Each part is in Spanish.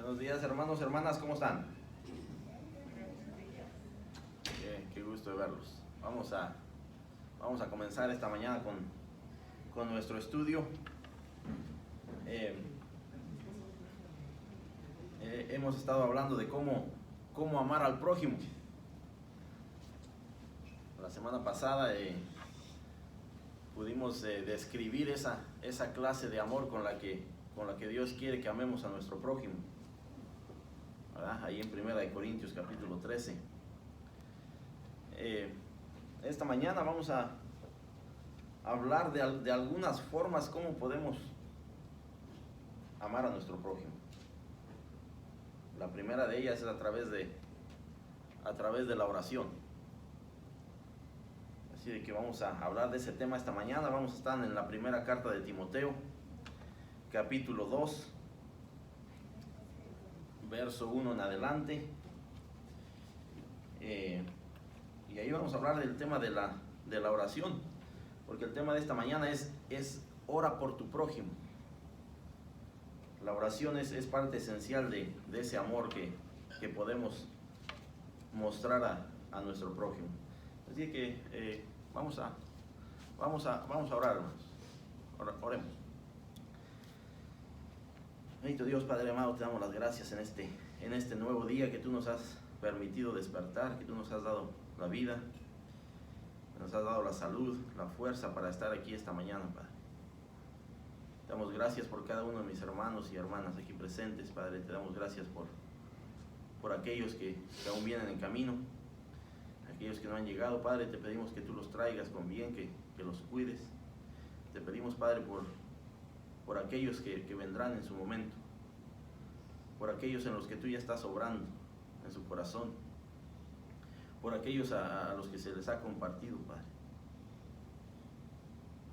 Buenos días, hermanos, hermanas, ¿cómo están? Qué gusto de verlos. Vamos a comenzar esta mañana con nuestro estudio. Hemos estado hablando de cómo amar al prójimo. La semana pasada pudimos describir esa clase de amor con la que Dios quiere que amemos a nuestro prójimo, ¿verdad? Ahí en 1 Corintios capítulo 13. Esta mañana vamos a hablar de algunas formas cómo podemos amar a nuestro prójimo. La primera de ellas es a través de la oración. Así de que vamos a hablar de ese tema esta mañana. Vamos a estar en la primera carta de Timoteo, capítulo 2, verso 1 en adelante. Y ahí vamos a hablar del tema de la oración, porque el tema de esta mañana es ora por tu prójimo. La oración es parte esencial de ese amor que podemos mostrar a nuestro prójimo. Así que vamos a orar, hermanos. Oremos. Bendito Dios, Padre amado, te damos las gracias en este nuevo día que tú nos has permitido despertar, que tú nos has dado la vida, que nos has dado la salud, la fuerza para estar aquí esta mañana, Padre. Te damos gracias por cada uno de mis hermanos y hermanas aquí presentes, Padre. Te damos gracias por aquellos que aún vienen en camino, aquellos que no han llegado, Padre. Te pedimos que tú los traigas con bien, que los cuides. Te pedimos, Padre, por aquellos que vendrán en su momento, por aquellos en los que tú ya estás obrando en su corazón, por aquellos a los que se les ha compartido, Padre.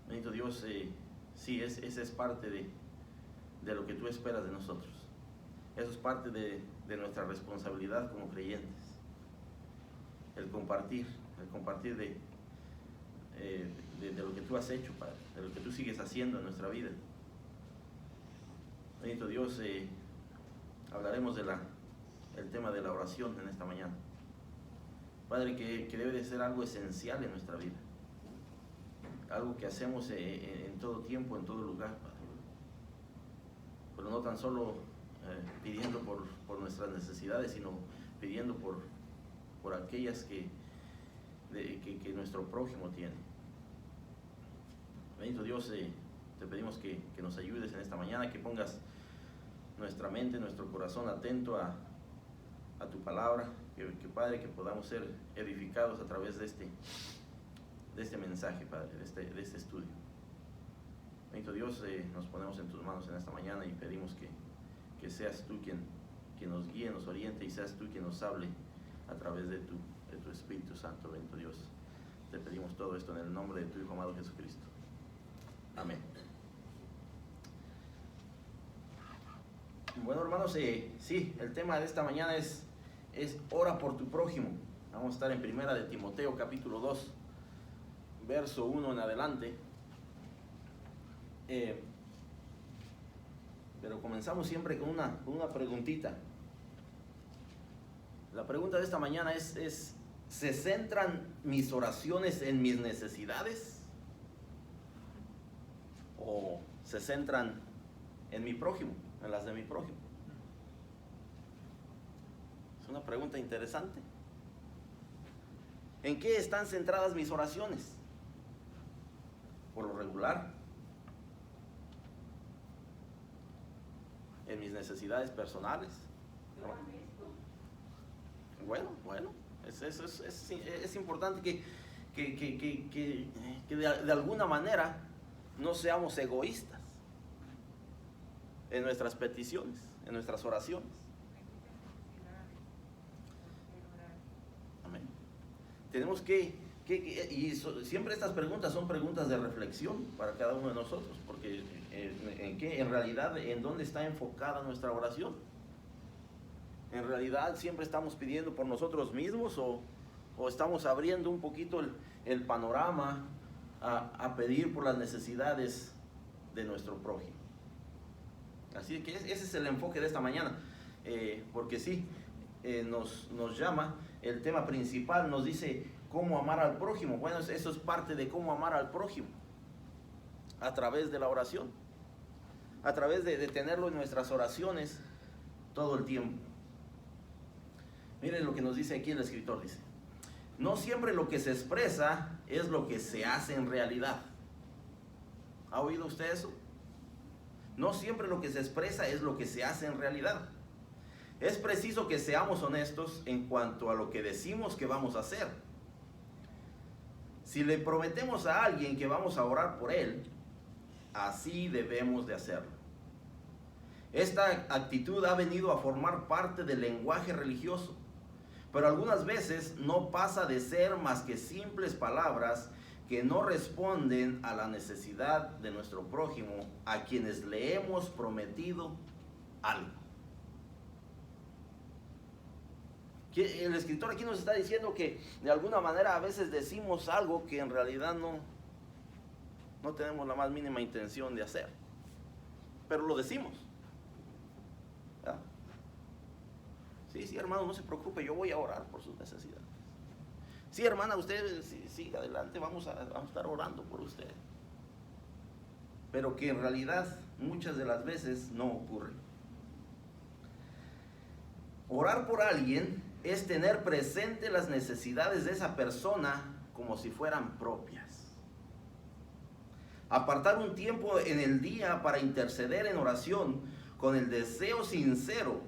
Bendito Dios, sí, esa es parte de lo que tú esperas de nosotros. Eso es parte de nuestra responsabilidad como creyentes. El compartir de lo que tú has hecho, Padre, de lo que tú sigues haciendo en nuestra vida. Bendito Dios, hablaremos del tema de la oración en esta mañana. Padre, que debe de ser algo esencial en nuestra vida. Algo que hacemos en todo tiempo, en todo lugar, Padre. Pero no tan solo pidiendo por nuestras necesidades, sino pidiendo por aquellas que nuestro prójimo tiene. Bendito Dios, te pedimos que nos ayudes en esta mañana, que pongas nuestra mente, nuestro corazón atento a tu palabra, que Padre, que podamos ser edificados a través de este mensaje, Padre, de este estudio. Bendito Dios, nos ponemos en tus manos en esta mañana y pedimos que seas tú quien nos guíe, nos oriente, y seas tú quien nos hable a través de tu Espíritu Santo. Bendito Dios, te pedimos todo esto en el nombre de tu Hijo amado Jesucristo. Amén. Bueno, hermanos, sí, el tema de esta mañana es ora por tu prójimo. Vamos a estar en 1 de Timoteo capítulo 2, verso 1 en adelante. Pero comenzamos siempre con una preguntita. La pregunta de esta mañana es ¿se centran mis oraciones en mis necesidades? ¿O se centran en mi prójimo, en las de mi prójimo? Es una pregunta interesante. ¿En qué están centradas mis oraciones? Por lo regular, en mis necesidades personales, ¿no? Bueno, es importante que de alguna manera no seamos egoístas en nuestras peticiones, en nuestras oraciones. Amén. Tenemos siempre estas preguntas son preguntas de reflexión para cada uno de nosotros, porque en realidad, ¿en dónde está enfocada nuestra oración? ¿En realidad siempre estamos pidiendo por nosotros mismos o estamos abriendo un poquito el panorama a pedir por las necesidades de nuestro prójimo? Así que ese es el enfoque de esta mañana. porque sí, nos llama, el tema principal nos dice cómo amar al prójimo. Bueno, eso es parte de cómo amar al prójimo, a través de la oración, a través de tenerlo en nuestras oraciones todo el tiempo. Miren lo que nos dice aquí el escritor, dice: no siempre lo que se expresa es lo que se hace en realidad. ¿Ha oído usted eso? No siempre lo que se expresa es lo que se hace en realidad. Es preciso que seamos honestos en cuanto a lo que decimos que vamos a hacer. Si le prometemos a alguien que vamos a orar por él, así debemos de hacerlo. Esta actitud ha venido a formar parte del lenguaje religioso, pero algunas veces no pasa de ser más que simples palabras que no responden a la necesidad de nuestro prójimo, a quienes le hemos prometido algo. El escritor aquí nos está diciendo que de alguna manera a veces decimos algo que en realidad no tenemos la más mínima intención de hacer, pero lo decimos. ¿Verdad? Sí, hermano, no se preocupe, yo voy a orar por sus necesidades. Sí, hermana, usted siga adelante, vamos a estar orando por usted. Pero que en realidad muchas de las veces no ocurre. Orar por alguien es tener presente las necesidades de esa persona como si fueran propias. Apartar un tiempo en el día para interceder en oración con el deseo sincero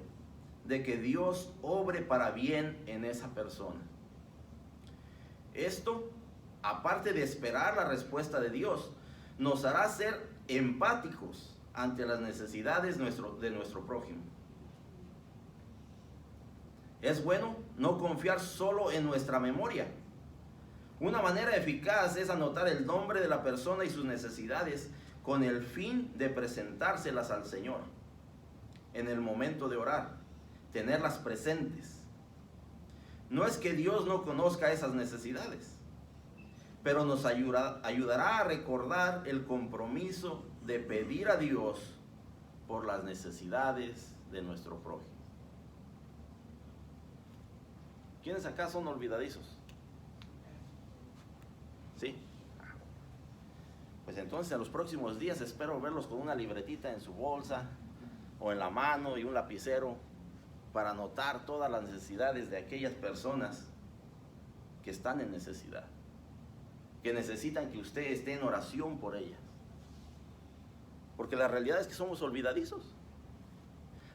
de que Dios obre para bien en esa persona. Esto, aparte de esperar la respuesta de Dios, nos hará ser empáticos ante las necesidades de nuestro prójimo. Es bueno no confiar solo en nuestra memoria. Una manera eficaz es anotar el nombre de la persona y sus necesidades con el fin de presentárselas al Señor en el momento de orar, tenerlas presentes. No es que Dios no conozca esas necesidades, pero nos ayudará a recordar el compromiso de pedir a Dios por las necesidades de nuestro prójimo. ¿Quiénes acá son olvidadizos? ¿Sí? Pues entonces en los próximos días espero verlos con una libretita en su bolsa o en la mano y un lapicero para anotar todas las necesidades de aquellas personas que están en necesidad, que necesitan que usted esté en oración por ellas. Porque la realidad es que somos olvidadizos.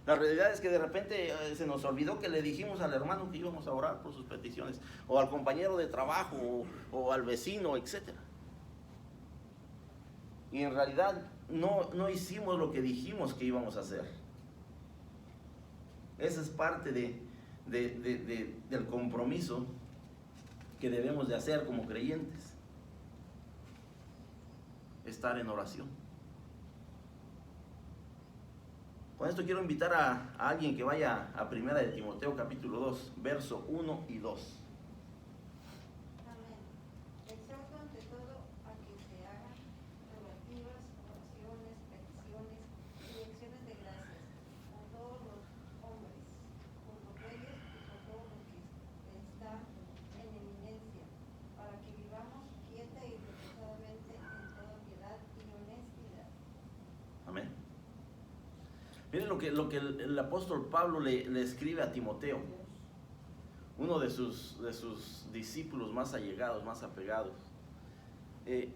La realidad es que de repente se nos olvidó que le dijimos al hermano que íbamos a orar por sus peticiones, o al compañero de trabajo, o al vecino, etc. Y en realidad no hicimos lo que dijimos que íbamos a hacer. Esa es parte del compromiso que debemos de hacer como creyentes. Estar en oración. Con esto quiero invitar a alguien que vaya a 1 de Timoteo capítulo 2, verso 1 y 2. Amén. Exhorto ante todo a que se hagan rogativas, oraciones, peticiones y acciones de gracias a todos los hombres, por los reyes y por todo lo que está en eminencia, para que vivamos quieta y reposadamente en toda piedad y honestidad. Amén. Miren lo que el apóstol Pablo le escribe a Timoteo, uno de sus discípulos más allegados, más apegados. En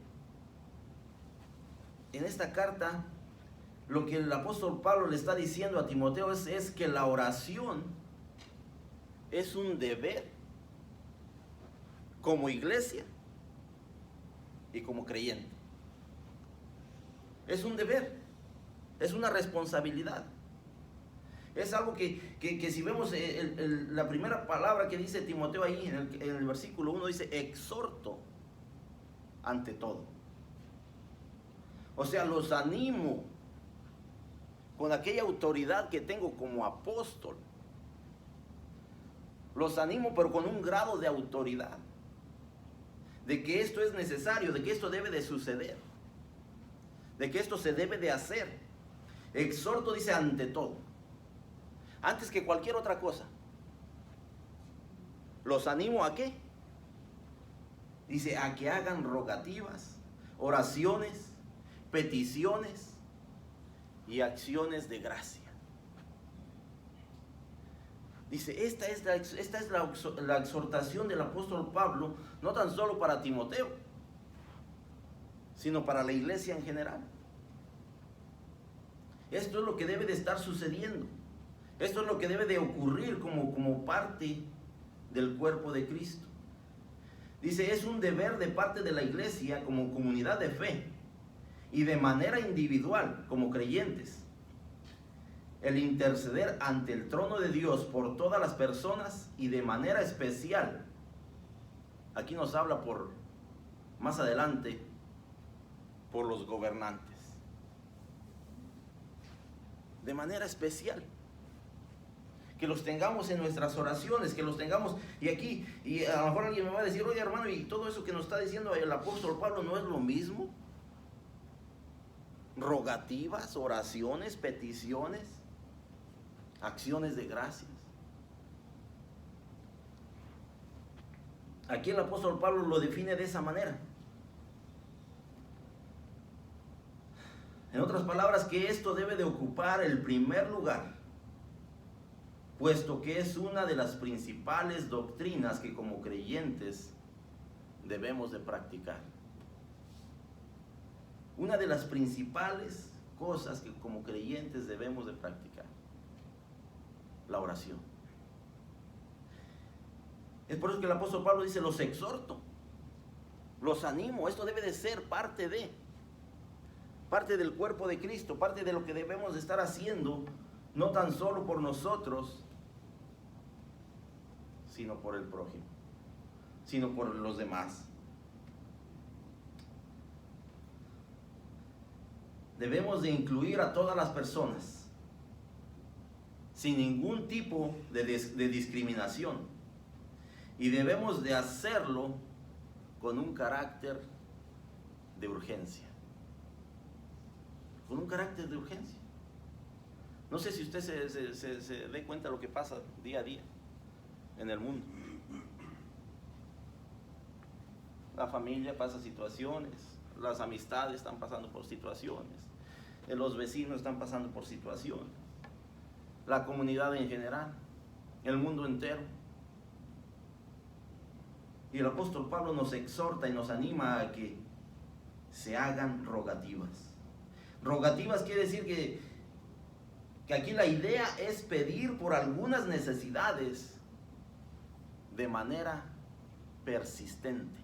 esta carta, lo que el apóstol Pablo le está diciendo a Timoteo es que la oración es un deber como iglesia y como creyente. Es un deber. Es una responsabilidad. Es algo que si vemos la primera palabra que dice Timoteo ahí en el versículo 1, dice exhorto ante todo. O sea, los animo con aquella autoridad que tengo como apóstol. Los animo, pero con un grado de autoridad. De que esto es necesario, de que esto debe de suceder. De que esto se debe de hacer. Exhorto, dice, ante todo. antes que cualquier otra cosa. ¿Los animo a qué? Dice, a que hagan rogativas, oraciones, peticiones y acciones de gracia. Dice, esta es la exhortación del apóstol Pablo, no tan solo para Timoteo, sino para la iglesia en general. Esto es lo que debe de estar sucediendo. Esto es lo que debe de ocurrir como parte del cuerpo de Cristo. Dice, es un deber de parte de la iglesia como comunidad de fe y de manera individual como creyentes, el interceder ante el trono de Dios por todas las personas y de manera especial. Aquí nos habla más adelante, por los gobernantes. De manera especial. Que los tengamos en nuestras oraciones, que los tengamos, y a lo mejor alguien me va a decir, oye hermano, y todo eso que nos está diciendo el apóstol Pablo, ¿no es lo mismo? Rogativas, oraciones, peticiones, acciones de gracias. Aquí el apóstol Pablo lo define de esa manera. En otras palabras, que esto debe de ocupar el primer lugar, puesto que es una de las principales doctrinas que como creyentes debemos de practicar. Una de las principales cosas que como creyentes debemos de practicar, la oración. Es por eso que el apóstol Pablo dice, los exhorto, los animo, esto debe de ser parte del cuerpo de Cristo, parte de lo que debemos de estar haciendo, no tan solo por nosotros, sino por el prójimo, sino por los demás. Debemos de incluir a todas las personas, sin ningún tipo de discriminación, y debemos de hacerlo con un carácter de urgencia. Con un carácter de urgencia. No sé si usted se dé cuenta de lo que pasa día a día en el mundo. La familia pasa situaciones, las amistades están pasando por situaciones, los vecinos están pasando por situaciones, la comunidad en general, el mundo entero. Y el apóstol Pablo nos exhorta y nos anima a que se hagan rogativas. Rogativas quiere decir que aquí la idea es pedir por algunas necesidades de manera persistente.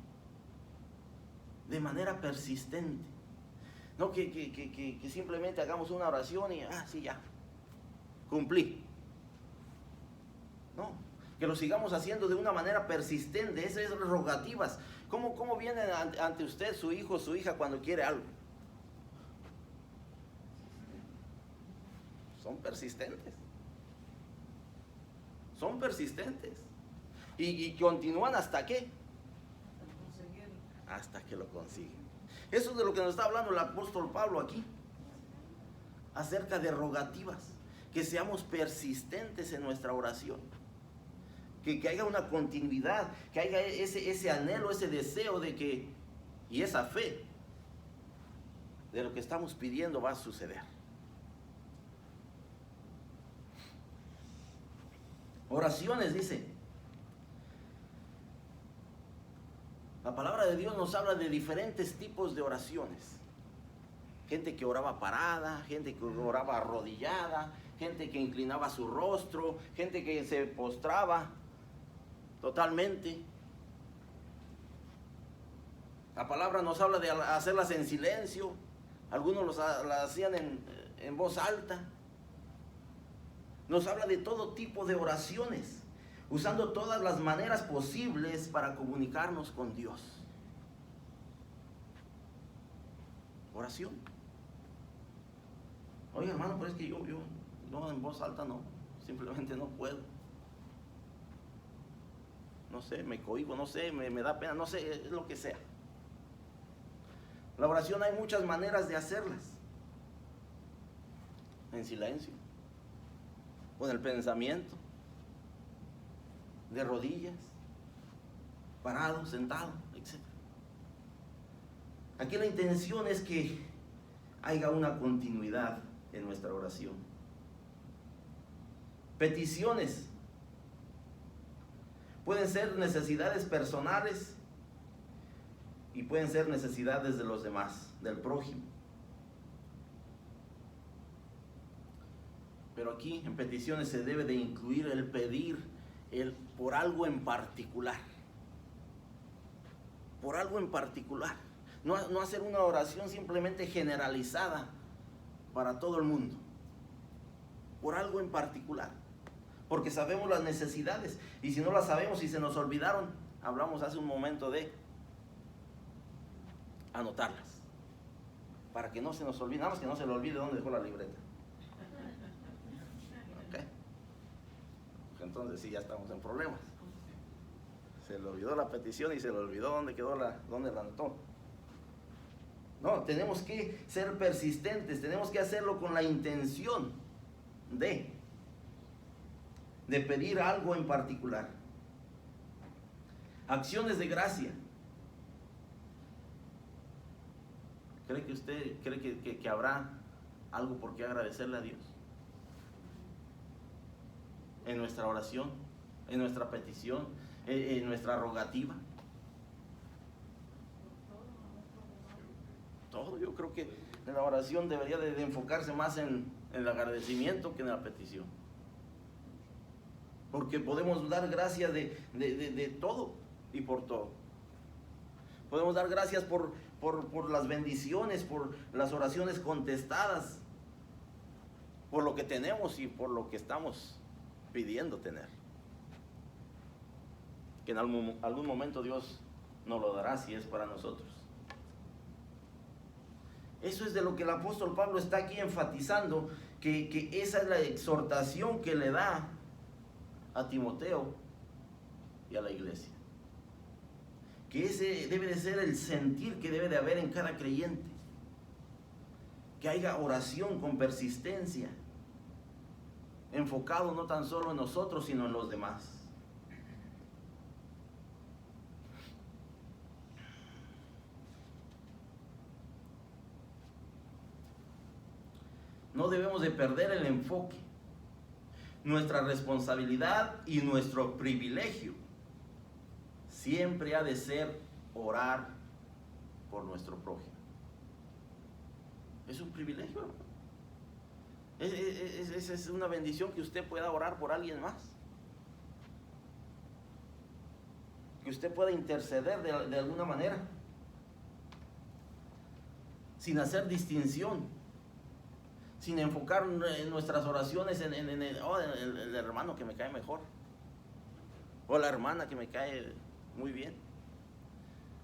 De manera persistente. No que simplemente hagamos una oración y, sí, ya, cumplí. No, que lo sigamos haciendo de una manera persistente. Esas son rogativas. ¿Cómo viene ante usted su hijo o su hija cuando quiere algo? Son persistentes. Son persistentes. Y continúan hasta qué? Hasta que lo consiguen. Eso es de lo que nos está hablando el apóstol Pablo aquí. Acerca de rogativas. Que seamos persistentes en nuestra oración. Que haya una continuidad. Que haya ese anhelo, ese deseo de que, y esa fe, de lo que estamos pidiendo va a suceder. Oraciones, dice. La palabra de Dios nos habla de diferentes tipos de oraciones. Gente que oraba parada, gente que oraba arrodillada, gente que inclinaba su rostro, gente que se postraba totalmente. La palabra nos habla de hacerlas en silencio. Algunos las hacían en voz alta. Nos habla de todo tipo de oraciones, usando todas las maneras posibles para comunicarnos con Dios. Oración. Oye hermano, pero es que yo no, en voz alta no, simplemente no puedo. No sé, me cohíbo, no sé, me da pena, no sé, lo que sea. La oración hay muchas maneras de hacerlas. En silencio. con el pensamiento, de rodillas, parado, sentado, etc. Aquí la intención es que haya una continuidad en nuestra oración. Peticiones pueden ser necesidades personales y pueden ser necesidades de los demás, del prójimo. Pero aquí en peticiones se debe de incluir el pedir por algo en particular. Por algo en particular. No hacer una oración simplemente generalizada para todo el mundo. Por algo en particular. Porque sabemos las necesidades. Y si no las sabemos y se nos olvidaron, hablamos hace un momento de anotarlas. Para que no se nos olvide, nada más que no se le olvide dónde dejó la libreta. Entonces sí, ya estamos en problemas. Se le olvidó la petición y se le olvidó dónde quedó dónde la anotó. No, tenemos que ser persistentes, tenemos que hacerlo con la intención de pedir algo en particular. Acciones de gracia. ¿Cree que usted cree que habrá algo por qué agradecerle a Dios? En nuestra oración, en nuestra petición, en nuestra rogativa. Todo, yo creo que en la oración debería de enfocarse más en el agradecimiento que en la petición. Porque podemos dar gracias de todo y por todo. Podemos dar gracias por las bendiciones, por las oraciones contestadas, por lo que tenemos y por lo que estamos pidiendo tener. Que en algún momento Dios nos lo dará si es para nosotros. Eso es de lo que el apóstol Pablo está aquí enfatizando, que esa es la exhortación que le da a Timoteo y a la iglesia. Que ese debe de ser el sentir que debe de haber en cada creyente. Que haya oración con persistencia, enfocado no tan solo en nosotros, sino en los demás. No debemos de perder el enfoque. Nuestra responsabilidad y nuestro privilegio siempre ha de ser orar por nuestro prójimo. Es un privilegio, hermano. Es una bendición que usted pueda orar por alguien más. Que usted pueda interceder de alguna manera. Sin hacer distinción. Sin enfocar nuestras oraciones en el hermano que me cae mejor. O la hermana que me cae muy bien.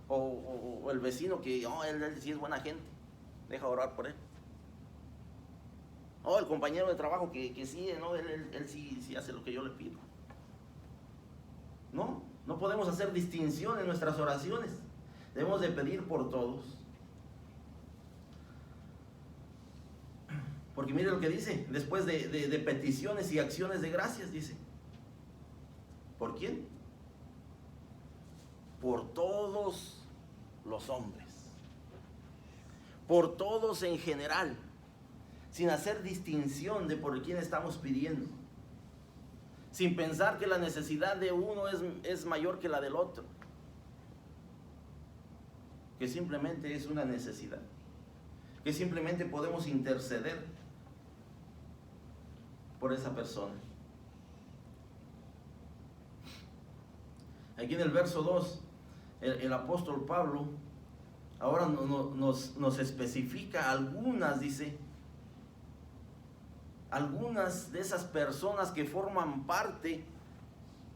O el vecino que él sí es buena gente. Deja orar por él. O el compañero de trabajo que sí, él sí hace lo que yo le pido. No podemos hacer distinción en nuestras oraciones. Debemos de pedir por todos. Porque mire lo que dice, después de peticiones y acciones de gracias, dice. ¿Por quién? Por todos los hombres. Por todos en general. Sin hacer distinción de por quién estamos pidiendo. Sin pensar que la necesidad de uno es mayor que la del otro. Que simplemente es una necesidad. Que simplemente podemos interceder por esa persona. Aquí en el verso 2, el apóstol Pablo ahora nos especifica algunas, dice, algunas de esas personas que forman parte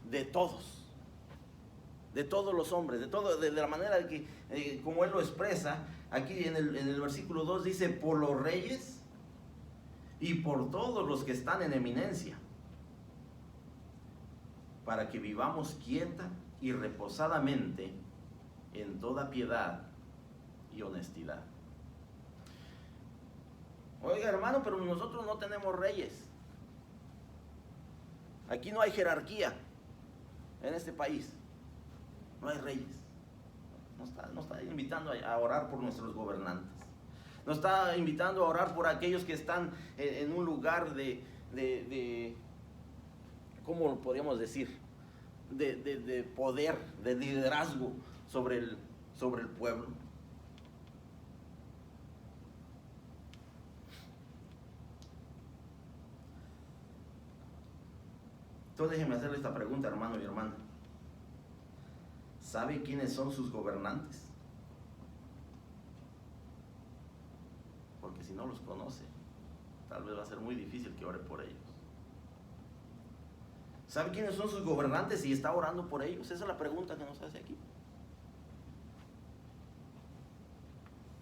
de todos los hombres, de la manera de que, como él lo expresa, aquí en el versículo 2 dice, por los reyes y por todos los que están en eminencia, para que vivamos quieta y reposadamente en toda piedad y honestidad. Oiga, hermano, pero nosotros no tenemos reyes. Aquí no hay jerarquía en este país. No hay reyes. Nos está invitando a orar por nuestros gobernantes. Nos está invitando a orar por aquellos que están en un lugar de ¿cómo podríamos decir? De poder, de liderazgo sobre el pueblo. Entonces déjenme hacerle esta pregunta, hermano y hermana. ¿Sabe quiénes son sus gobernantes? Porque si no los conoce, tal vez va a ser muy difícil que ore por ellos. ¿Sabe quiénes son sus gobernantes y está orando por ellos? Esa es la pregunta que nos hace aquí.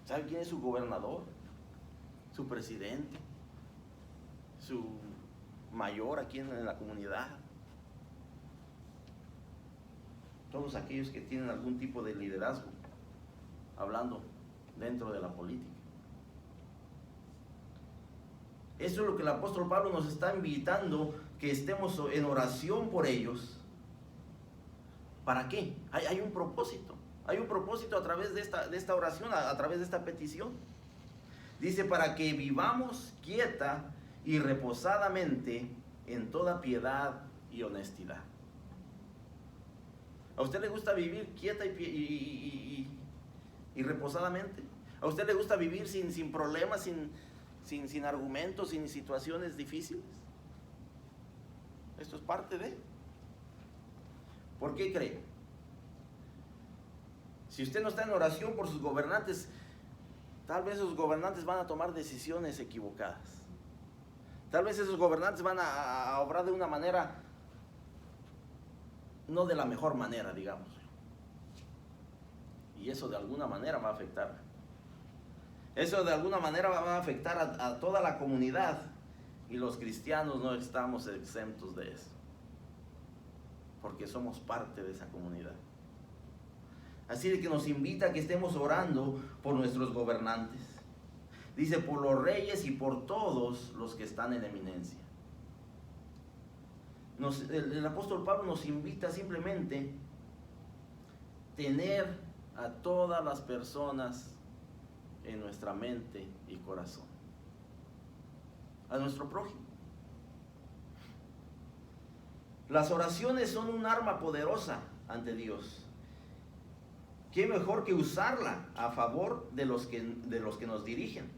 ¿Sabe quién es su gobernador? Su presidente, su mayor aquí en la comunidad. Todos aquellos que tienen algún tipo de liderazgo, hablando dentro de la política. Eso es lo que el apóstol Pablo nos está invitando, que estemos en oración por ellos. ¿Para qué? Hay un propósito. Hay un propósito a través de esta oración, a través de esta petición. Dice, para que vivamos quieta y reposadamente en toda piedad y honestidad. ¿A usted le gusta vivir quieta y reposadamente? ¿A usted le gusta vivir sin problemas, sin argumentos, sin situaciones difíciles? Esto es parte de. ¿Por qué cree? Si usted no está en oración por sus gobernantes, tal vez esos gobernantes van a tomar decisiones equivocadas. Tal vez esos gobernantes van a obrar de una manera, no de la mejor manera, digamos. Y eso de alguna manera va a afectar. Eso de alguna manera va a afectar a toda la comunidad. Y los cristianos no estamos exentos de eso. Porque somos parte de esa comunidad. Así de que nos invita a que estemos orando por nuestros gobernantes. Dice, por los reyes y por todos los que están en eminencia. El apóstol Pablo nos invita simplemente a tener a todas las personas en nuestra mente y corazón. A nuestro prójimo. Las oraciones son un arma poderosa ante Dios. ¿Qué mejor que usarla a favor de los que nos dirigen?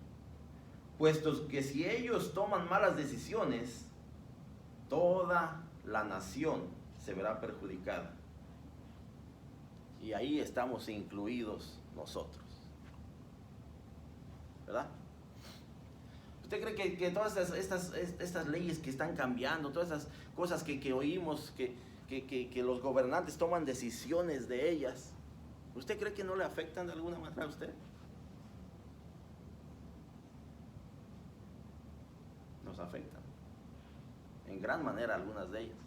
Puesto que si ellos toman malas decisiones, toda la nación se verá perjudicada. Y ahí estamos incluidos nosotros. ¿Verdad? ¿Usted cree que todas estas leyes que están cambiando, todas esas cosas que oímos, que los gobernantes toman decisiones de ellas, ¿usted cree que no le afectan de alguna manera a usted? Nos afectan. En gran manera algunas de ellas.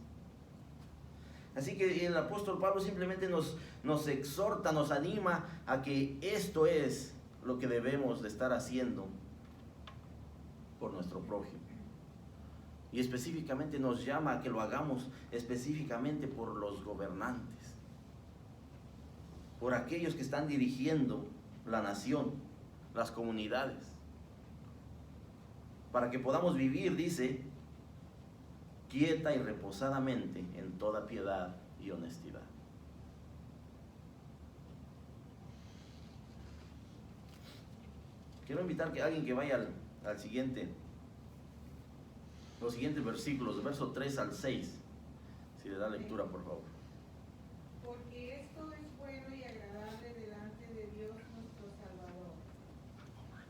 Así que el apóstol Pablo simplemente nos exhorta, nos anima a que esto es lo que debemos de estar haciendo por nuestro prójimo. Y específicamente nos llama a que lo hagamos específicamente por los gobernantes, por aquellos que están dirigiendo la nación, las comunidades, para que podamos vivir, dice, quieta y reposadamente en toda piedad y honestidad. Quiero invitar a alguien que vaya al siguiente, los siguientes versículos, verso 3 al 6, si le da lectura, por favor. Porque esto es bueno y agradable delante de Dios nuestro Salvador,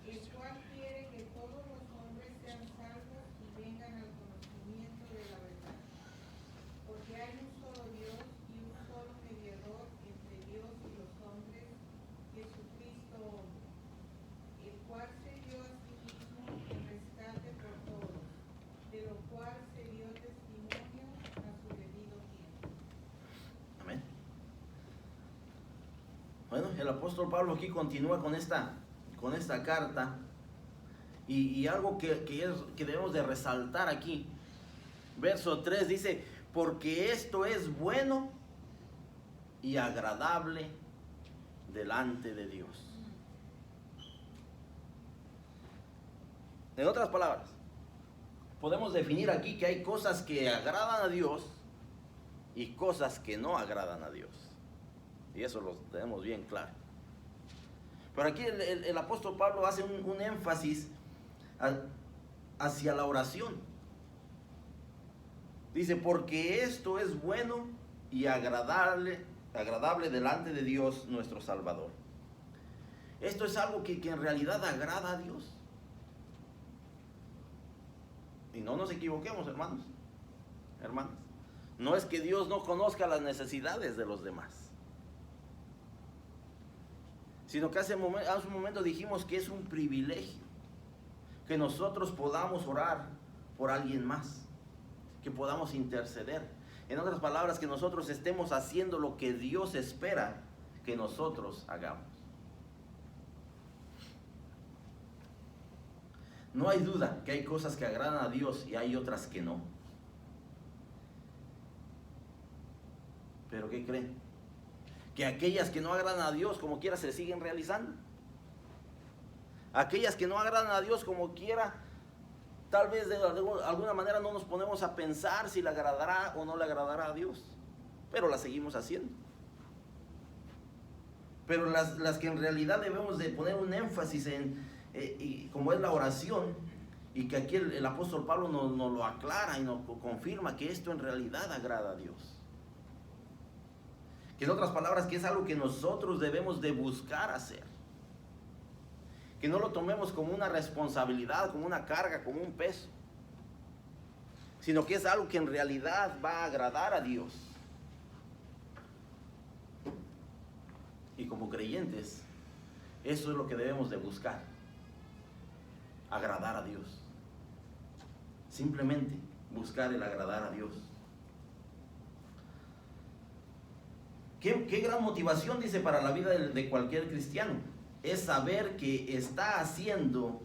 el cual quiere que todos los hombres sean salvos y vengan al conocimiento de la verdad. Porque hay un solo Dios y un solo mediador entre Dios y los hombres, Jesucristo hombre, el cual se dio a sí mismo en rescate por todos, de lo cual se dio testimonio a su debido tiempo. Amén. Bueno, el apóstol Pablo aquí continúa con esta carta y algo que debemos de resaltar aquí. Verso 3 dice, porque esto es bueno y agradable delante de Dios. En otras palabras, podemos definir aquí que hay cosas que agradan a Dios y cosas que no agradan a Dios. Y eso lo tenemos bien claro. Pero aquí el apóstol Pablo hace un énfasis hacia la oración. Dice, porque esto es bueno y agradable delante de Dios nuestro Salvador. Esto es algo que en realidad agrada a Dios. Y no nos equivoquemos, hermanos, hermanas. No es que Dios no conozca las necesidades de los demás, sino que hace un momento dijimos que es un privilegio que nosotros podamos orar por alguien más, que podamos interceder. En otras palabras, que nosotros estemos haciendo lo que Dios espera que nosotros hagamos. No hay duda que hay cosas que agradan a Dios y hay otras que no. ¿Pero qué creen? Que aquellas que no agradan a Dios como quiera se siguen realizando. Aquellas que no agradan a Dios como quiera, tal vez de alguna manera no nos ponemos a pensar si le agradará o no le agradará a Dios, pero las seguimos haciendo. Pero las que en realidad debemos de poner un énfasis como es la oración, y que aquí el apóstol Pablo nos lo aclara y nos confirma que esto en realidad agrada a Dios. Que en otras palabras, que es algo que nosotros debemos de buscar hacer. Que no lo tomemos como una responsabilidad, como una carga, como un peso, sino que es algo que en realidad va a agradar a Dios. Y como creyentes, eso es lo que debemos de buscar, agradar a Dios. Simplemente buscar el agradar a Dios. ¿Qué gran motivación, dice, para la vida de cualquier cristiano? Es saber que está haciendo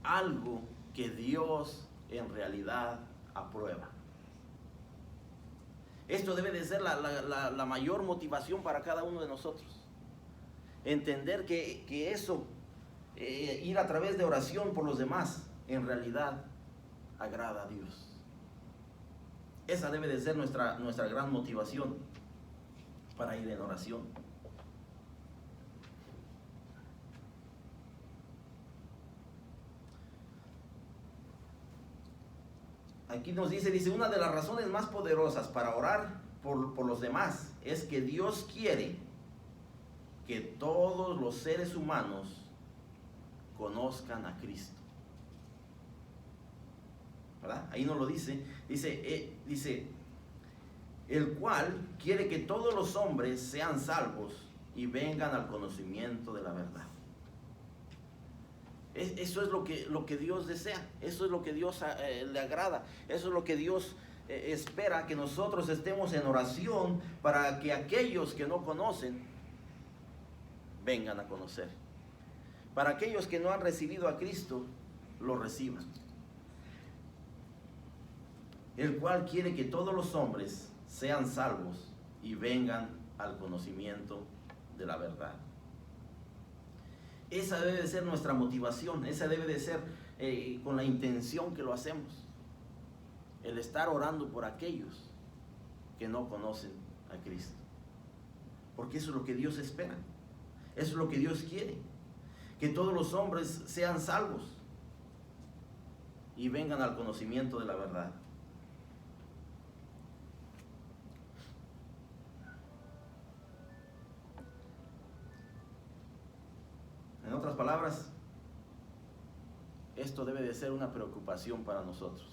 algo que Dios en realidad aprueba. Esto debe de ser la mayor motivación para cada uno de nosotros. Entender que eso, ir a través de oración por los demás, en realidad agrada a Dios. Esa debe de ser nuestra gran motivación para ir en oración. Aquí nos dice, una de las razones más poderosas para orar por los demás es que Dios quiere que todos los seres humanos conozcan a Cristo. ¿Verdad? Ahí nos lo dice, el cual quiere que todos los hombres sean salvos y vengan al conocimiento de la verdad. Eso es lo que Dios desea, eso es lo que Dios le agrada, eso es lo que Dios espera, que nosotros estemos en oración para que aquellos que no conocen vengan a conocer. Para aquellos que no han recibido a Cristo, lo reciban. El cual quiere que todos los hombres sean salvos y vengan al conocimiento de la verdad. Esa debe de ser nuestra motivación, esa debe de ser con la intención que lo hacemos. El estar orando por aquellos que no conocen a Cristo. Porque eso es lo que Dios espera. Eso es lo que Dios quiere. Que todos los hombres sean salvos y vengan al conocimiento de la verdad. En otras palabras, esto debe de ser una preocupación para nosotros,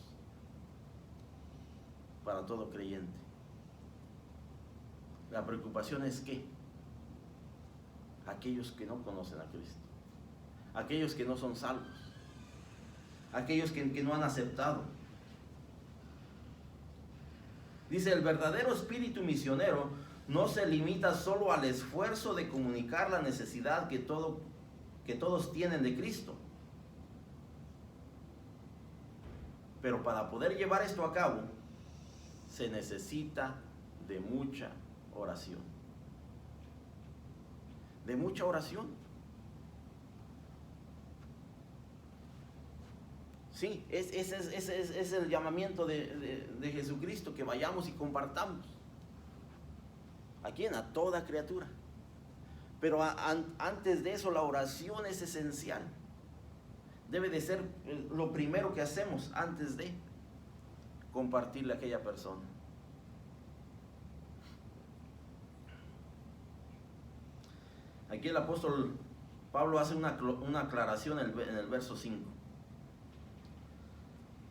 para todo creyente. La preocupación es que aquellos que no conocen a Cristo, aquellos que no son salvos, aquellos que no han aceptado. Dice, el verdadero espíritu misionero no se limita solo al esfuerzo de comunicar la necesidad que todos tienen de Cristo. Pero para poder llevar esto a cabo, se necesita de mucha oración. De mucha oración. Sí, ese es el llamamiento de Jesucristo, que vayamos y compartamos. ¿A quién? A toda criatura. Pero antes de eso, la oración es esencial. Debe de ser lo primero que hacemos antes de compartirle a aquella persona. Aquí el apóstol Pablo hace una aclaración en el verso 5.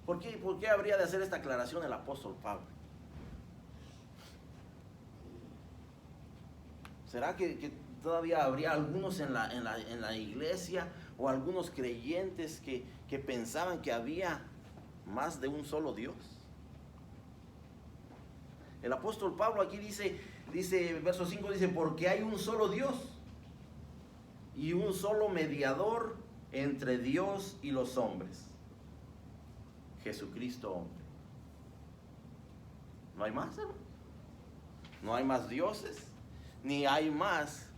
¿Por qué habría de hacer esta aclaración el apóstol Pablo? ¿Será que todavía habría algunos en la iglesia o algunos creyentes que pensaban que había más de un solo Dios? El apóstol Pablo aquí dice, verso 5 dice, porque hay un solo Dios y un solo mediador entre Dios y los hombres, Jesucristo hombre. ¿No hay más, hermano? No hay más dioses, ni hay más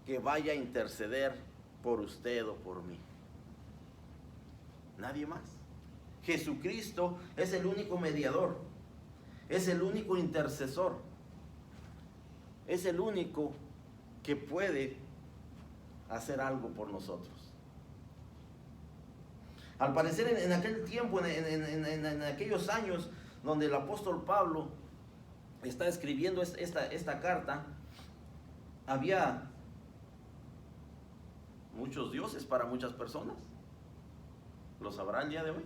que vaya a interceder por usted o por mí. Nadie más. Jesucristo es el único mediador, es el único intercesor, es el único que puede hacer algo por nosotros. Al parecer en aquel tiempo, en aquellos años donde el apóstol Pablo está escribiendo esta carta, había muchos dioses para muchas personas. ¿Lo sabrá el día de hoy?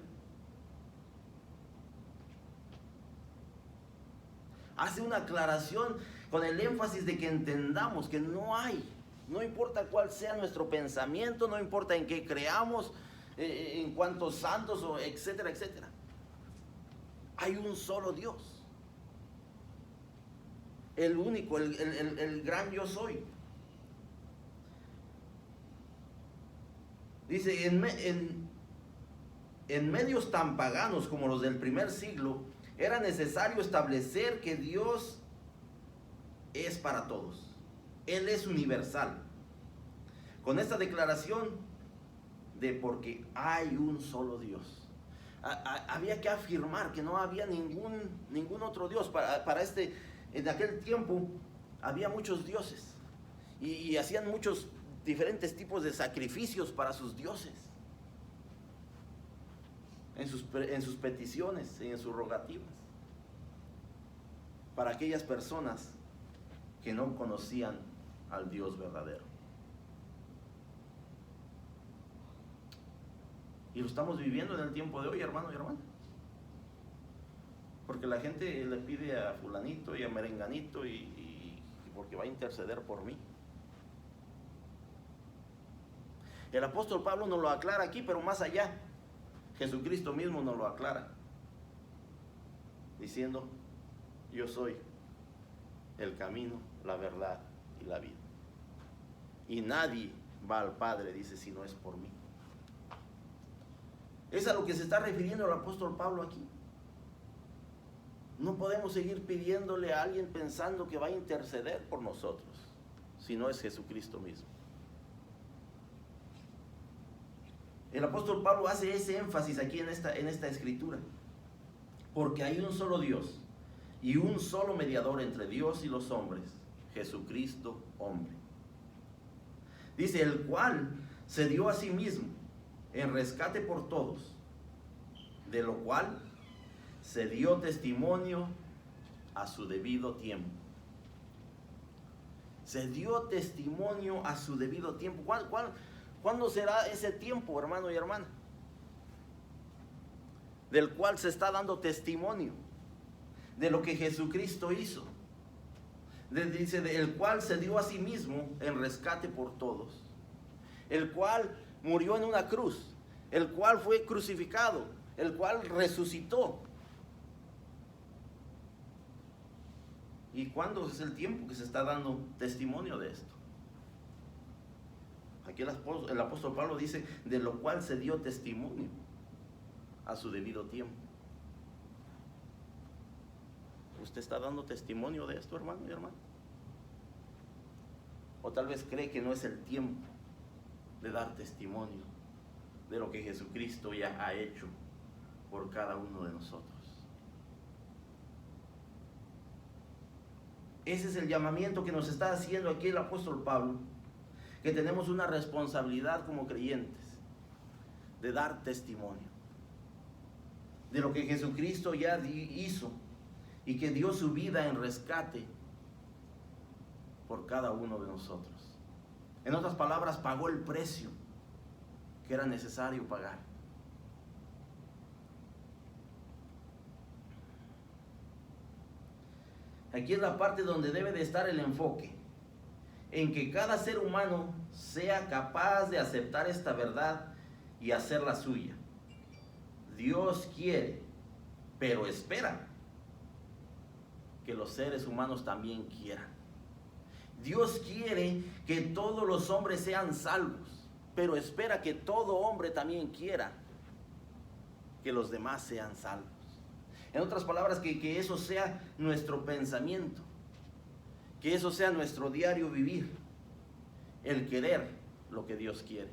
Hace una aclaración con el énfasis de que entendamos que no importa cuál sea nuestro pensamiento, no importa en qué creamos, en cuántos santos, etcétera, etcétera. Hay un solo Dios. El único, el gran yo soy. Dice, en medios tan paganos como los del primer siglo, era necesario establecer que Dios es para todos. Él es universal. Con esta declaración de porque hay un solo Dios, había que afirmar que no había ningún otro Dios. En aquel tiempo había muchos dioses y hacían muchos diferentes tipos de sacrificios para sus dioses, en sus peticiones, en sus rogativas, para aquellas personas que no conocían al Dios verdadero. Y lo estamos viviendo en el tiempo de hoy, hermano y hermana. Porque la gente le pide a fulanito y a merenganito y porque va a interceder por mí. El apóstol Pablo nos lo aclara aquí, pero más allá, Jesucristo mismo nos lo aclara, diciendo, yo soy el camino, la verdad y la vida. Y nadie va al Padre, dice, si no es por mí. Es a lo que se está refiriendo el apóstol Pablo aquí. No podemos seguir pidiéndole a alguien pensando que va a interceder por nosotros, si no es Jesucristo mismo. El apóstol Pablo hace ese énfasis aquí en esta escritura. Porque hay un solo Dios y un solo mediador entre Dios y los hombres, Jesucristo hombre. Dice, el cual se dio a sí mismo en rescate por todos, de lo cual se dio testimonio a su debido tiempo. Se dio testimonio a su debido tiempo. ¿Cuándo será ese tiempo, hermano y hermana? Del cual se está dando testimonio de lo que Jesucristo hizo. Dice, el cual se dio a sí mismo en rescate por todos. El cual murió en una cruz. El cual fue crucificado. El cual resucitó. ¿Y cuándo es el tiempo que se está dando testimonio de esto? Aquí el apóstol Pablo dice, de lo cual se dio testimonio a su debido tiempo. ¿Usted está dando testimonio de esto, hermano y hermana? O tal vez cree que no es el tiempo de dar testimonio de lo que Jesucristo ya ha hecho por cada uno de nosotros. Ese es el llamamiento que nos está haciendo aquí el apóstol Pablo, que tenemos una responsabilidad como creyentes de dar testimonio de lo que Jesucristo ya hizo y que dio su vida en rescate por cada uno de nosotros. En otras palabras, pagó el precio que era necesario pagar. Aquí es la parte donde debe de estar el enfoque, en que cada ser humano sea capaz de aceptar esta verdad y hacerla suya. Dios quiere, pero espera que los seres humanos también quieran. Dios quiere que todos los hombres sean salvos, pero espera que todo hombre también quiera que los demás sean salvos. En otras palabras, que eso sea nuestro pensamiento, que eso sea nuestro diario vivir, el querer lo que Dios quiere,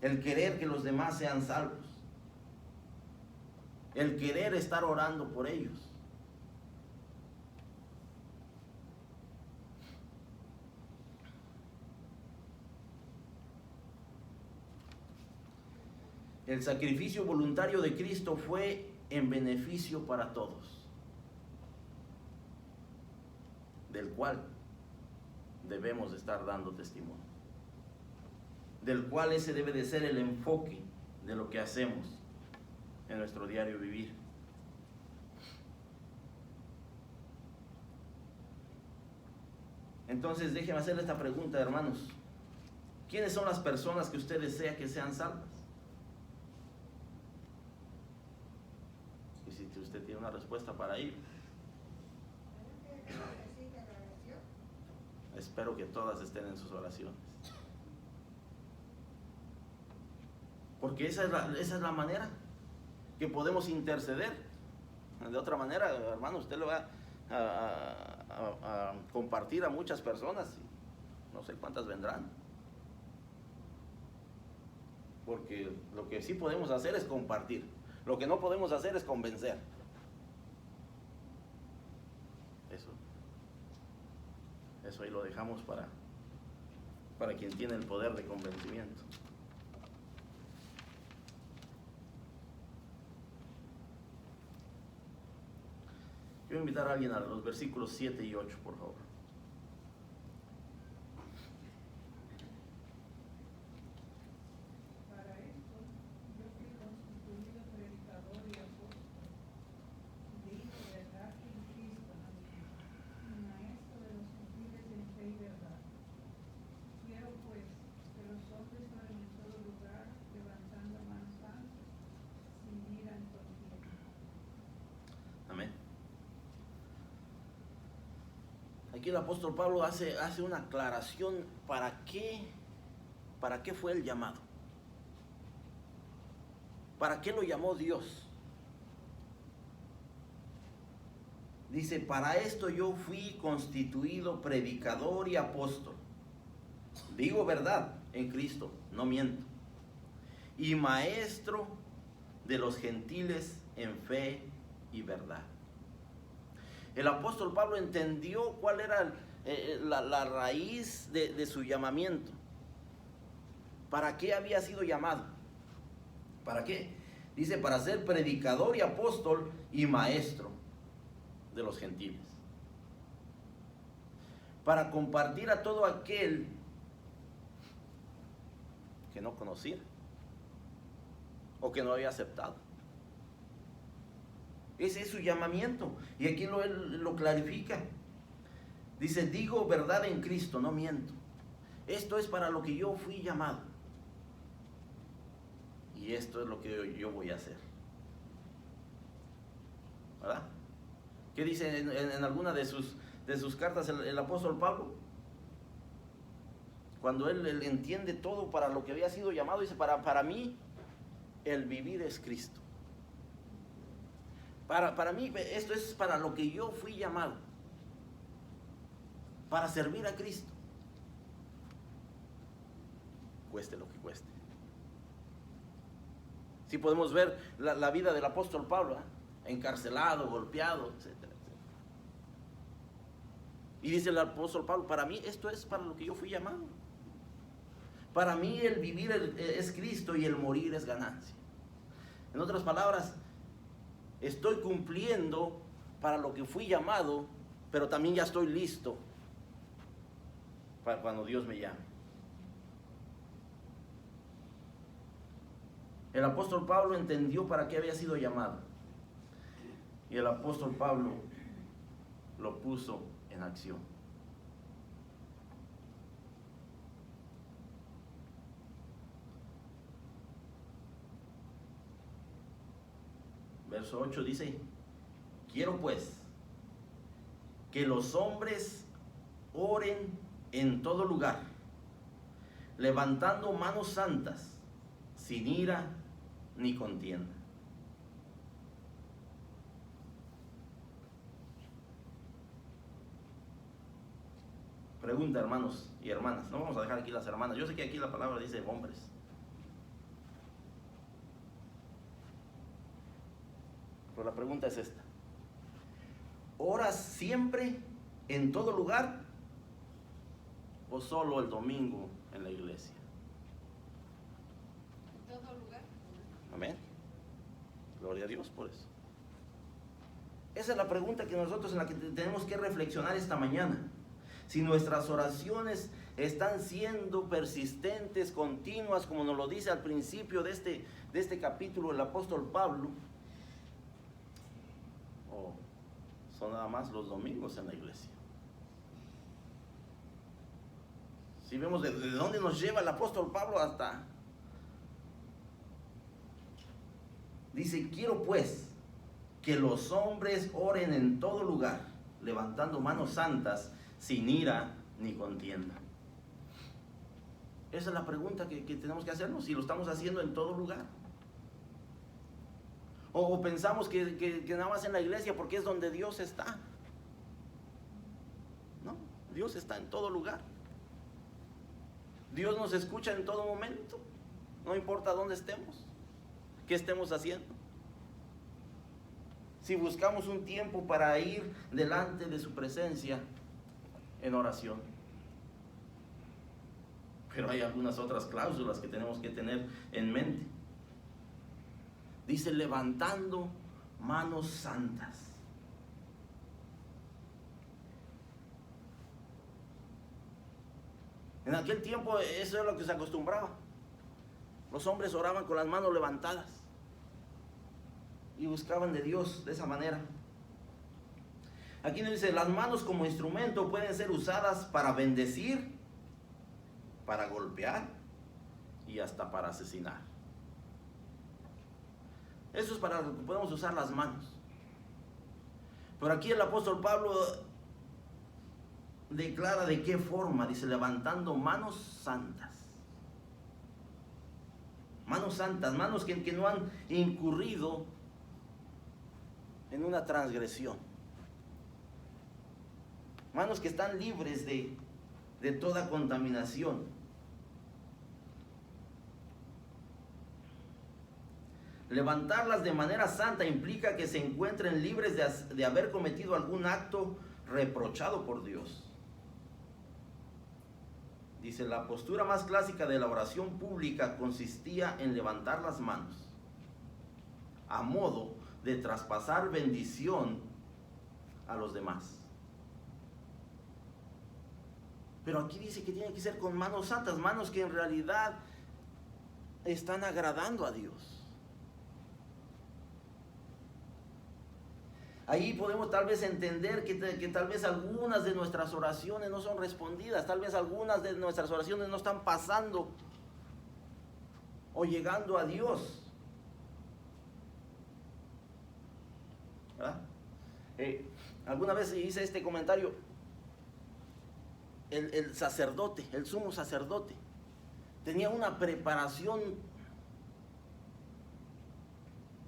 el querer que los demás sean salvos, el querer estar orando por ellos. El sacrificio voluntario de Cristo fue en beneficio para todos, del cual debemos de estar dando testimonio, del cual ese debe de ser el enfoque de lo que hacemos en nuestro diario vivir. Entonces déjenme hacerle esta pregunta, hermanos. ¿Quiénes son las personas que usted desea que sean salvas? Y si usted tiene una respuesta para ello, espero que todas estén en sus oraciones. Porque esa es la manera que podemos interceder. De otra manera, hermano, usted lo va a compartir a muchas personas y no sé cuántas vendrán. Porque lo que sí podemos hacer es compartir. Lo que no podemos hacer es convencer. Eso ahí lo dejamos para quien tiene el poder de convencimiento. Quiero invitar a alguien a los versículos 7 y 8, por favor. Para esto, yo fui constituido predicador y apóstol, digo verdad en Cristo, maestro de los gentiles en fe y verdad. Quiero pues que los hombres oren en todo lugar, levantando manos santas, sin ira ni contienda. Amén. Aquí el apóstol Pablo hace una aclaración para qué fue el llamado. ¿Para qué lo llamó Dios? Dice, para esto yo fui constituido predicador y apóstol. Digo verdad en Cristo, no miento. Y maestro de los gentiles en fe y verdad. El apóstol Pablo entendió cuál era la raíz de su llamamiento. ¿Para qué había sido llamado? ¿Para qué? Dice, para ser predicador y apóstol y maestro de los gentiles. Para compartir a todo aquel que no conocía o que no había aceptado. Ese es su llamamiento. Y aquí él lo clarifica. Dice, digo verdad en Cristo, no miento. Esto es para lo que yo fui llamado. Y esto es lo que yo voy a hacer. ¿Verdad? ¿Qué dice en alguna de sus cartas el apóstol Pablo? Cuando él entiende todo para lo que había sido llamado, dice, para mí el vivir es Cristo. Para mí esto es para lo que yo fui llamado. Para servir a Cristo. Cueste lo que cueste. Sí podemos ver la vida del apóstol Pablo, encarcelado, golpeado, etcétera, etcétera. Y dice el apóstol Pablo, para mí esto es para lo que yo fui llamado. Para mí el vivir es Cristo y el morir es ganancia. En otras palabras, estoy cumpliendo para lo que fui llamado, pero también ya estoy listo para cuando Dios me llame. El apóstol Pablo entendió para qué había sido llamado. Y el apóstol Pablo lo puso en acción. Verso 8 dice: quiero pues que los hombres oren en todo lugar, levantando manos santas, sin ira ni contienda. Pregunta, hermanos y hermanas. No vamos a dejar aquí las hermanas. Yo sé que aquí la palabra dice hombres. Pero la pregunta es esta: ¿oras siempre en todo lugar o solo el domingo en la iglesia? En todo lugar. Amén. Gloria a Dios por eso. Esa es la pregunta que nosotros en la que tenemos que reflexionar esta mañana. Si nuestras oraciones están siendo persistentes, continuas, como nos lo dice al principio de este capítulo el apóstol Pablo, o son nada más los domingos en la iglesia. Si vemos de dónde nos lleva el apóstol Pablo hasta... Dice, quiero pues que los hombres oren en todo lugar, levantando manos santas, sin ira ni contienda. Esa es la pregunta que tenemos que hacernos, si lo estamos haciendo en todo lugar. O pensamos que nada más en la iglesia porque es donde Dios está. No, Dios está en todo lugar. Dios nos escucha en todo momento, no importa dónde estemos, qué estemos haciendo. Si buscamos un tiempo para ir delante de su presencia en oración. Pero hay algunas otras cláusulas que tenemos que tener en mente. Dice, levantando manos santas. En aquel tiempo eso es lo que se acostumbraba. Los hombres oraban con las manos levantadas y buscaban de Dios de esa manera. Aquí nos dice, las manos como instrumento pueden ser usadas para bendecir, para golpear y hasta para asesinar. Eso es para lo que podemos usar las manos. Pero aquí el apóstol Pablo declara de qué forma. Dice, levantando manos santas. Manos santas, manos que no han incurrido en una transgresión. Manos que están libres de toda contaminación. Levantarlas de manera santa implica que se encuentren libres de haber cometido algún acto reprochado por Dios. Dice, la postura más clásica de la oración pública consistía en levantar las manos a modo de traspasar bendición a los demás. Pero aquí dice que tiene que ser con manos santas, manos que en realidad están agradando a Dios. Ahí podemos tal vez entender que tal vez algunas de nuestras oraciones no son respondidas, tal vez algunas de nuestras oraciones no están pasando o llegando a Dios. ¿Verdad? Alguna vez hice este comentario, el sacerdote, el sumo sacerdote, tenía una preparación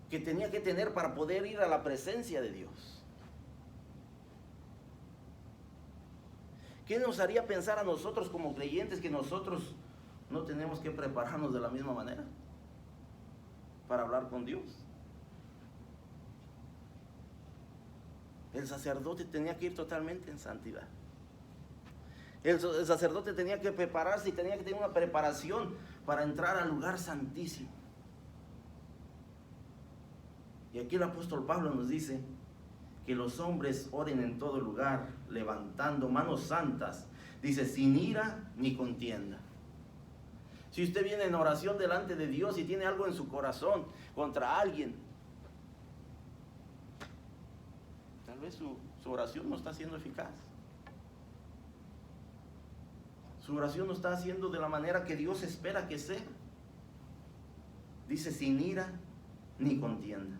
que tenía que tener para poder ir a la presencia de Dios. ¿Qué nos haría pensar a nosotros como creyentes que nosotros no tenemos que prepararnos de la misma manera para hablar con Dios? El sacerdote tenía que ir totalmente en santidad. El sacerdote tenía que prepararse y tenía que tener una preparación para entrar al lugar santísimo. Y aquí el apóstol Pablo nos dice que los hombres oren en todo lugar, levantando manos santas. Dice, sin ira ni contienda. Si usted viene en oración delante de Dios y tiene algo en su corazón contra alguien, tal vez su oración no está siendo eficaz. Su oración no está haciendo de la manera que Dios espera que sea. Dice, sin ira ni contienda.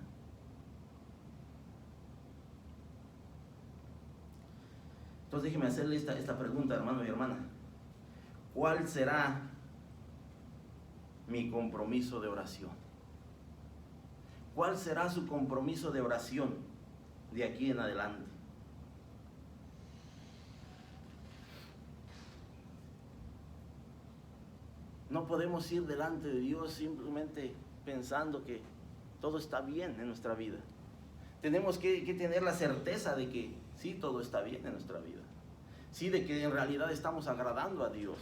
Entonces déjeme hacerle esta pregunta, hermano y hermana. ¿Cuál será mi compromiso de oración? ¿Cuál será su compromiso de oración de aquí en adelante? No podemos ir delante de Dios simplemente pensando que todo está bien en nuestra vida. Tenemos que tener la certeza de que sí, todo está bien en nuestra vida. Sí, de que en realidad estamos agradando a Dios.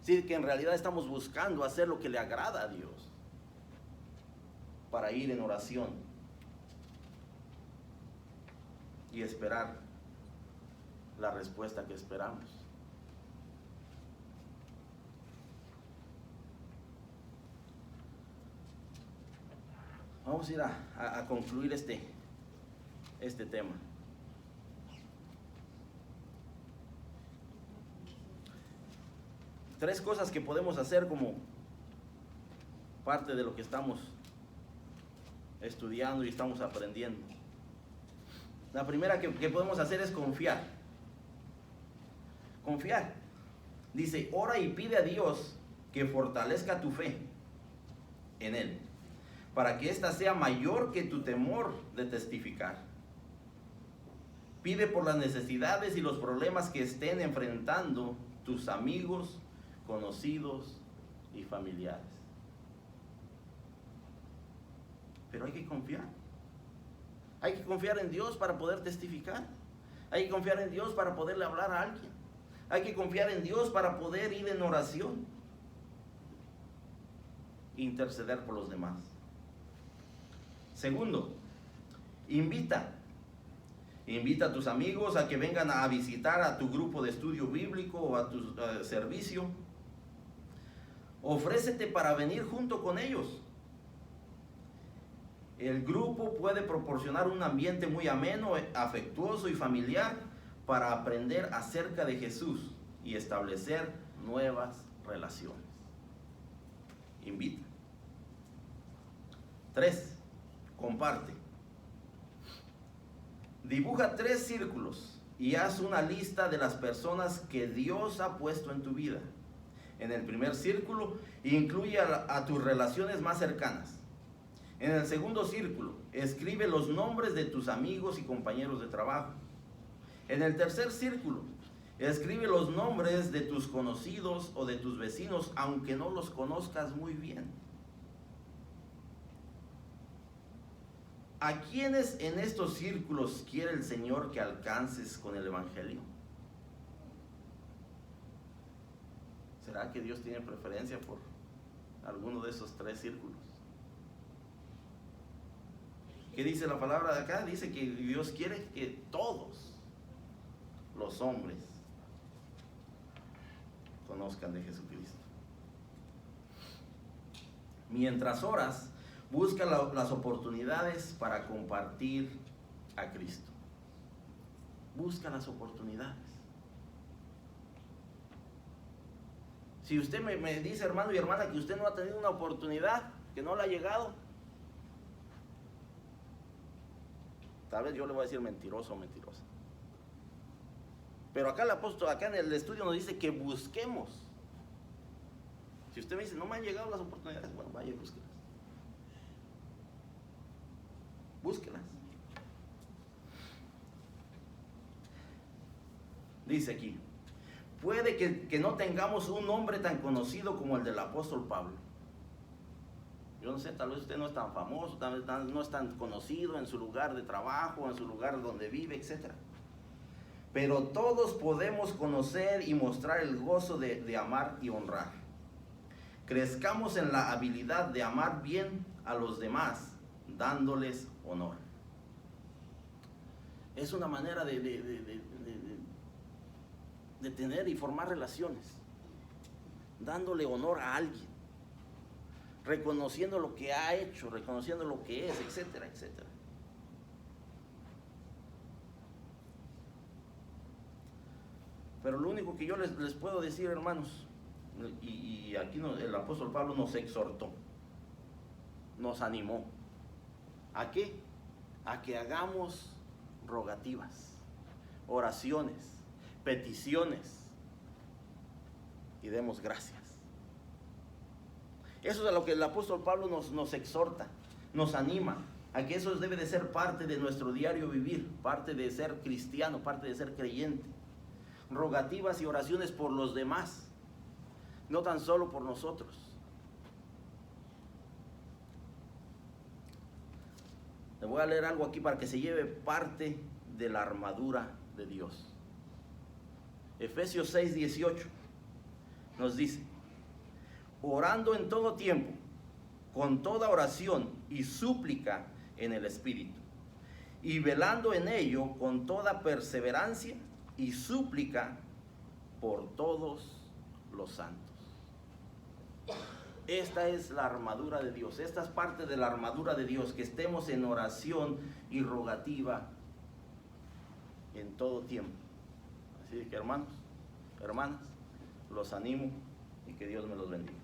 Sí, de que en realidad estamos buscando hacer lo que le agrada a Dios. Para ir en oración y esperar la respuesta que esperamos. Vamos a ir a concluir este tema. Tres cosas que podemos hacer como parte de lo que estamos estudiando y estamos aprendiendo. La primera que podemos hacer es confiar. Confiar. Dice, ora y pide a Dios que fortalezca tu fe en Él, para que ésta sea mayor que tu temor de testificar. Pide por las necesidades y los problemas que estén enfrentando tus amigos, conocidos y familiares. Pero hay que confiar. Hay que confiar en Dios para poder testificar. Hay que confiar en Dios para poderle hablar a alguien. Hay que confiar en Dios para poder ir en oración. Interceder por los demás. Segundo, invita a tus amigos a que vengan a visitar a tu grupo de estudio bíblico o a tu servicio. Ofrécete para venir junto con ellos. El grupo puede proporcionar un ambiente muy ameno, afectuoso y familiar para aprender acerca de Jesús y establecer nuevas relaciones. Invita. 3. Comparte. Dibuja 3 círculos y haz una lista de las personas que Dios ha puesto en tu vida. En el primer círculo, incluye a tus relaciones más cercanas. En el segundo círculo, escribe los nombres de tus amigos y compañeros de trabajo. En el tercer círculo, escribe los nombres de tus conocidos o de tus vecinos, aunque no los conozcas muy bien. ¿A quiénes en estos círculos quiere el Señor que alcances con el Evangelio? ¿Será que Dios tiene preferencia por alguno de esos 3 círculos? ¿Qué dice la palabra de acá? Dice que Dios quiere que todos los hombres conozcan de Jesucristo. Mientras oras, busca las oportunidades para compartir a Cristo. Busca las oportunidades. Si usted me dice, hermano y hermana, que usted no ha tenido una oportunidad, que no le ha llegado, tal vez yo le voy a decir mentiroso o mentirosa. Pero acá el apóstol, acá en el estudio nos dice que busquemos. Si usted me dice, no me han llegado las oportunidades, bueno, vaya y búsquelas. búsquelas. Dice aquí, puede que no tengamos un nombre tan conocido como el del apóstol Pablo. Yo no sé, tal vez usted no es tan famoso, tal vez no es tan conocido en su lugar de trabajo, en su lugar donde vive, etc. Pero todos podemos conocer y mostrar el gozo de amar y honrar. Crezcamos en la habilidad de amar bien a los demás, dándoles honor. Es una manera de tener y formar relaciones, dándole honor a alguien, reconociendo lo que ha hecho, reconociendo lo que es, etcétera, etcétera. Pero lo único que yo les puedo decir, hermanos, y aquí el apóstol Pablo nos exhortó, nos animó. ¿A qué? A que hagamos rogativas, oraciones, peticiones y demos gracias. Eso es a lo que el apóstol Pablo nos exhorta, nos anima, a que eso debe de ser parte de nuestro diario vivir, parte de ser cristiano, parte de ser creyente. Rogativas y oraciones por los demás, no tan solo por nosotros. Le voy a leer algo aquí para que se lleve parte de la armadura de Dios. Efesios 6:18 nos dice: orando en todo tiempo, con toda oración y súplica en el Espíritu, y velando en ello con toda perseverancia y súplica por todos los santos. Esta es la armadura de Dios, esta es parte de la armadura de Dios, que estemos en oración y rogativa en todo tiempo. Así que, hermanos, hermanas, los animo y que Dios me los bendiga.